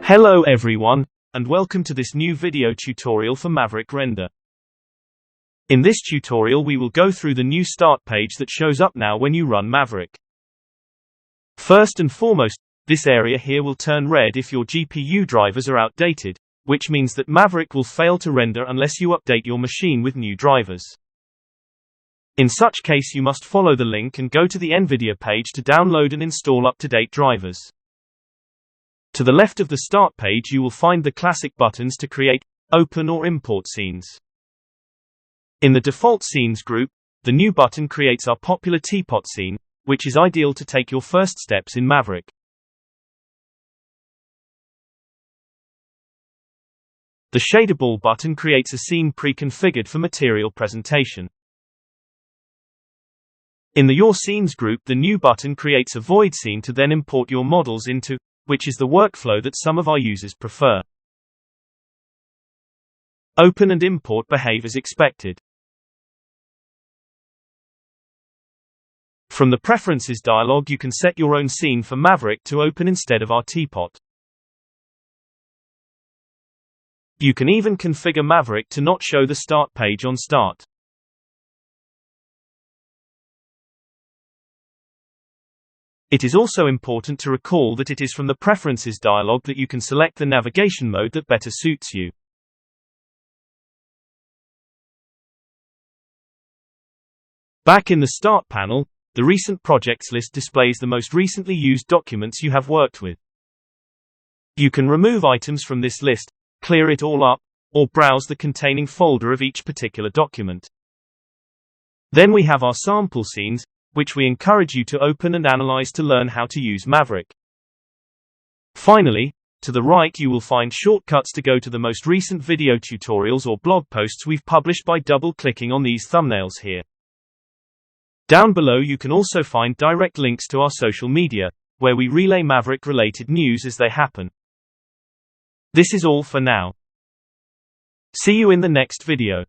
Hello everyone, and welcome to this new video tutorial for Maverick Render. In this tutorial we will go through the new start page that shows up now when you run Maverick. First and foremost, this area here will turn red if your GPU drivers are outdated, which means that Maverick will fail to render unless you update your machine with new drivers. In such case you must follow the link and go to the NVIDIA page to download and install up-to-date drivers. To the left of the start page you will find the classic buttons to create, open or import scenes. In the default scenes group, the new button creates our popular teapot scene, which is ideal to take your first steps in Maverick. The shader ball button creates a scene pre-configured for material presentation. In the Your Scenes group, the new button creates a void scene to then import your models into, which is the workflow that some of our users prefer. Open and import behave as expected. From the Preferences dialog you can set your own scene for Maverick to open instead of our teapot. You can even configure Maverick to not show the start page on start. It is also important to recall that it is from the Preferences dialog that you can select the navigation mode that better suits you. Back in the Start panel, the Recent Projects list displays the most recently used documents you have worked with. You can remove items from this list, clear it all up, or browse the containing folder of each particular document. Then we have our sample scenes, which we encourage you to open and analyze to learn how to use Maverick. Finally, to the right you will find shortcuts to go to the most recent video tutorials or blog posts we've published by double-clicking on these thumbnails here. Down below you can also find direct links to our social media, where we relay Maverick-related news as they happen. This is all for now. See you in the next video.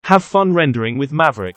Have fun rendering with Maverick.